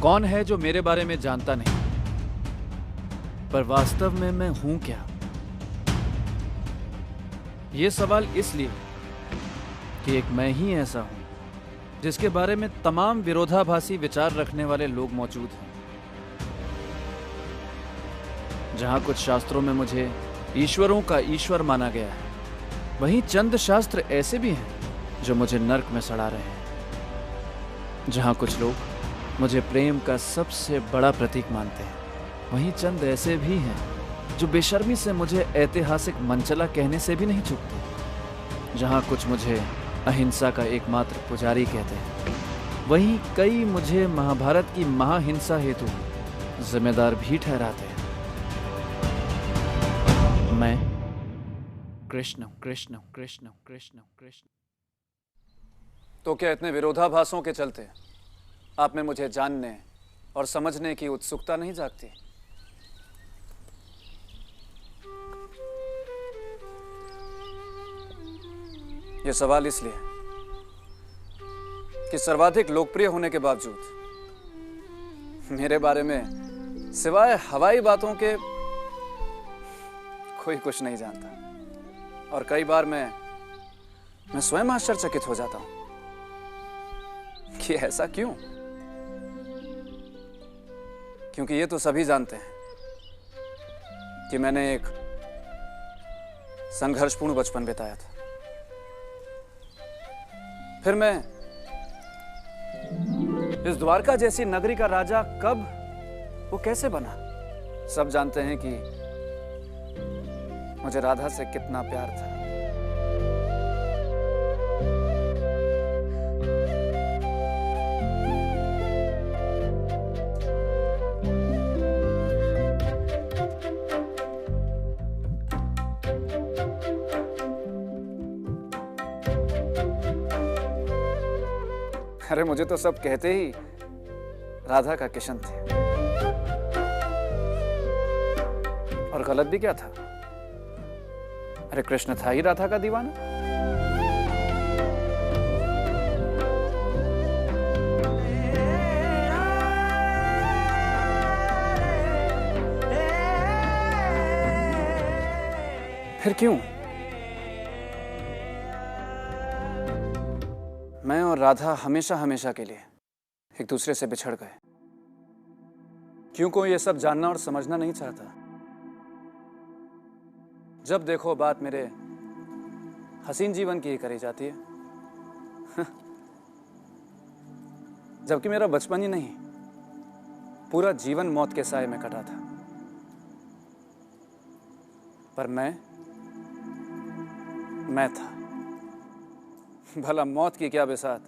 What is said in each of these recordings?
कौन है जो मेरे बारे में जानता नहीं, पर वास्तव में मैं हूं क्या? यह सवाल इसलिए कि एक मैं ही ऐसा हूं जिसके बारे में तमाम विरोधाभासी विचार रखने वाले लोग मौजूद हैं। जहां कुछ शास्त्रों में मुझे ईश्वरों का ईश्वर माना गया है, वहीं चंद शास्त्र ऐसे भी हैं जो मुझे नर्क में सड़ा रहे हैं। जहां कुछ लोग मुझे प्रेम का सबसे बड़ा प्रतीक मानते हैं, वहीं चंद ऐसे भी हैं जो बेशर्मी से मुझे ऐतिहासिक मंचला कहने से भी नहीं चूकते। जहां कुछ मुझे अहिंसा का एकमात्र पुजारी कहते हैं, वहीं कई मुझे महाभारत की महाहिंसा हेतु जिम्मेदार भी ठहराते हैं। मैं कृष्ण कृष्ण कृष्ण कृष्ण कृष्ण। तो क्या इतने विरोधाभासों के चलते आप में मुझे जानने और समझने की उत्सुकता नहीं जागती? यह सवाल इसलिए कि सर्वाधिक लोकप्रिय होने के बावजूद मेरे बारे में सिवाय हवाई बातों के कोई कुछ नहीं जानता। और कई बार मैं स्वयं आश्चर्यचकित हो जाता हूं कि ऐसा क्यों? क्योंकि ये तो सभी जानते हैं कि मैंने एक संघर्षपूर्ण बचपन बिताया था। फिर मैं इस द्वारका जैसी नगरी का राजा कब, वो कैसे बना? सब जानते हैं कि मुझे राधा से कितना प्यार था। अरे मुझे तो सब कहते ही राधा का किशन थे। और गलत भी क्या था? अरे कृष्ण था ही राधा का दीवाना। फिर क्यों मैं और राधा हमेशा हमेशा के लिए एक दूसरे से बिछड़ गए? क्यों कोई ये सब जानना और समझना नहीं चाहता? जब देखो बात मेरे हसीन जीवन की ही करी जाती है। जबकि मेरा बचपन ही नहीं, पूरा जीवन मौत के साए में कटा था। पर मैं था। भला मौत की क्या बिसात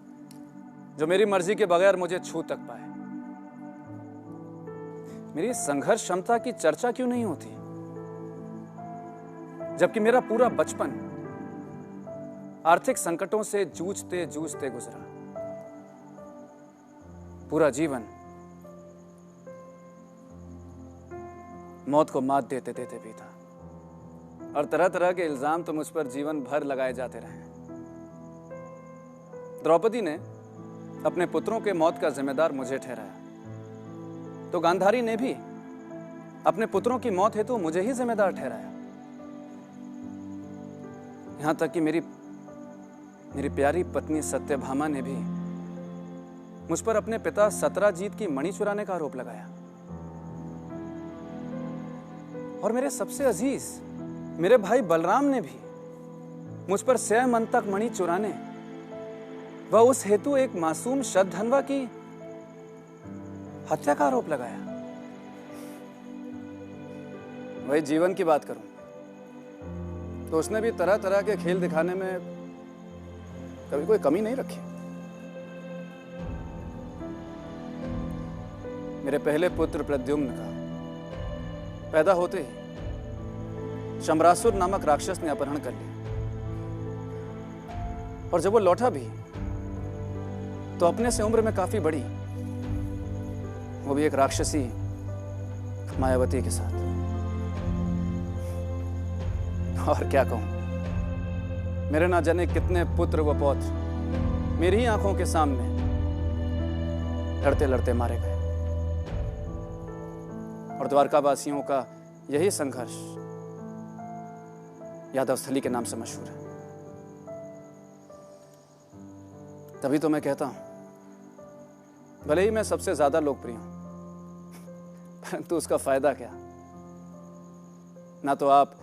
जो मेरी मर्जी के बगैर मुझे छू तक पाए। मेरी संघर्ष क्षमता की चर्चा क्यों नहीं होती, जबकि मेरा पूरा बचपन आर्थिक संकटों से जूझते जूझते गुजरा। पूरा जीवन मौत को मात देते देते बीता। और तरह तरह के इल्जाम तो मुझ पर जीवन भर लगाए जाते रहे। द्रौपदी ने अपने पुत्रों के मौत का जिम्मेदार मुझे ठहराया, तो गांधारी ने भी अपने पुत्रों की मौत हेतु मुझे ही जिम्मेदार ठहराया। यहां तक कि मेरी प्यारी पत्नी सत्यभामा ने भी मुझ पर अपने पिता सत्राजीत की मणि चुराने का आरोप लगाया। और मेरे सबसे अजीज मेरे भाई बलराम ने भी मुझ पर 6 मन तक मणि चुराने व उस हेतु एक मासूम शतधन्वा की हत्या का आरोप लगाया। वही जीवन की बात करूं तो उसने भी तरह तरह के खेल दिखाने में कभी कोई कमी नहीं रखी। मेरे पहले पुत्र प्रद्युम्न का पैदा होते ही शम्रासुर नामक राक्षस ने अपहरण कर लिया। और जब वो लौटा भी तो अपने से उम्र में काफी बड़ी, वो भी एक राक्षसी मायावती के साथ। और क्या कहूं, मेरे ना जाने कितने पुत्र व पौत्र मेरी ही आंखों के सामने लड़ते लड़ते मारे गए। और द्वारकावासियों का यही संघर्ष यादवस्थली के नाम से मशहूर है। तभी तो मैं कहता हूं, भले ही मैं सबसे ज्यादा लोकप्रिय हूं, परंतु उसका फायदा क्या? ना तो आप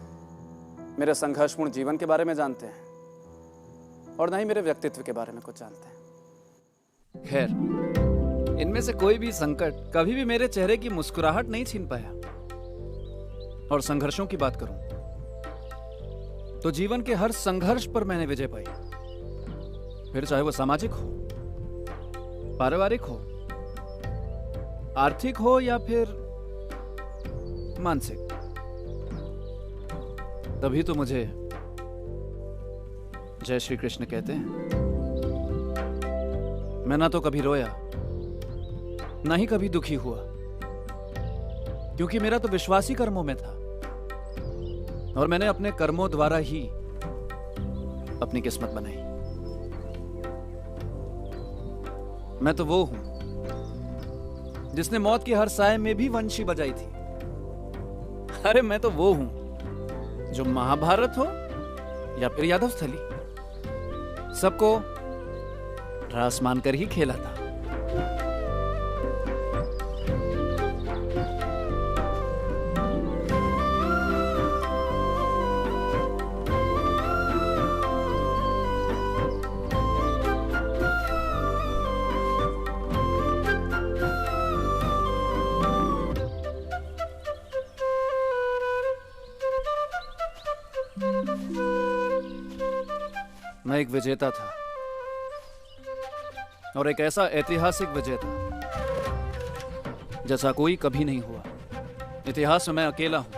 मेरे संघर्षपूर्ण जीवन के बारे में जानते हैं और ना ही मेरे व्यक्तित्व के बारे में कुछ जानते हैं। खैर, इनमें से कोई भी संकट कभी भी मेरे चेहरे की मुस्कुराहट नहीं छीन पाया। और संघर्षों की बात करूं तो जीवन के हर संघर्ष पर मैंने विजय पाई, फिर चाहे वो सामाजिक हो, पारिवारिक हो, आर्थिक हो या फिर मानसिक। तभी तो मुझे जय श्री कृष्ण कहते हैं। मैं ना तो कभी रोया, ना ही कभी दुखी हुआ, क्योंकि मेरा तो विश्वास ही कर्मों में था और मैंने अपने कर्मों द्वारा ही अपनी किस्मत बनाई। मैं तो वो हूं जिसने मौत की हर साय में भी वंशी बजाई थी। अरे मैं तो वो हूं जो महाभारत हो या फिर यादवस्थली, सबको रास मानकर ही खेला था। मैं एक विजेता था और एक ऐसा ऐतिहासिक विजेता जैसा कोई कभी नहीं हुआ। इतिहास में मैं अकेला हूं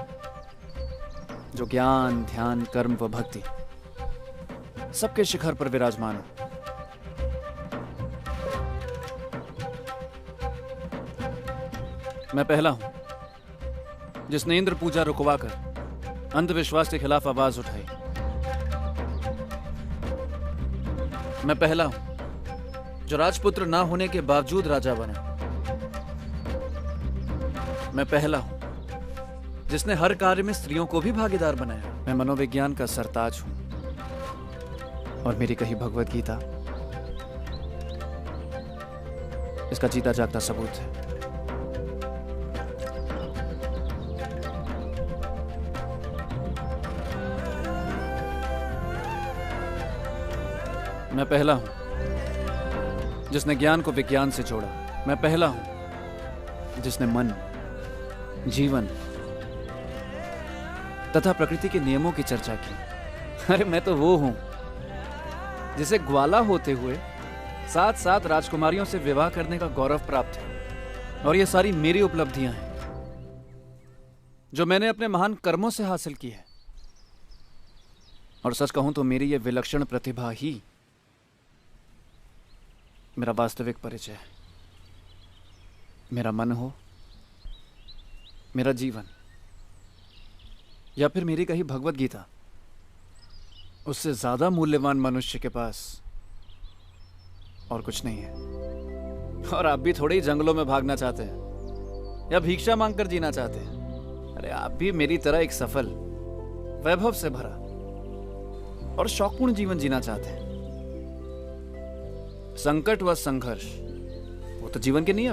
जो ज्ञान, ध्यान, कर्म व भक्ति सबके शिखर पर विराजमान हूं। मैं पहला हूं जिसने इंद्र पूजा रुकवाकर अंधविश्वास के खिलाफ आवाज उठाई। मैं पहला हूं जो राजपुत्र ना होने के बावजूद राजा बना। मैं पहला हूं जिसने हर कार्य में स्त्रियों को भी भागीदार बनाया। मैं मनोविज्ञान का सरताज हूं और मेरी कही भगवत गीता इसका जीता जागता सबूत है। मैं पहला हूं जिसने ज्ञान को विज्ञान से जोड़ा। मैं पहला हूं जिसने मन, जीवन तथा प्रकृति के नियमों की चर्चा की। अरे मैं तो वो हूं जिसे ग्वाला होते हुए 7 राजकुमारियों से विवाह करने का गौरव प्राप्त है। और ये सारी मेरी उपलब्धियां हैं जो मैंने अपने महान कर्मों से हासिल की है। और सच कहूं तो मेरी ये विलक्षण प्रतिभा ही मेरा वास्तविक परिचय है। मेरा मन हो, मेरा जीवन या फिर मेरी कही भगवत गीता, उससे ज्यादा मूल्यवान मनुष्य के पास और कुछ नहीं है। और आप भी थोड़े ही जंगलों में भागना चाहते हैं या भिक्षा मांगकर जीना चाहते हैं। अरे आप भी मेरी तरह एक सफल, वैभव से भरा और शौकपूर्ण जीवन जीना चाहते हैं। संकट व संघर्ष वो तो जीवन के नियम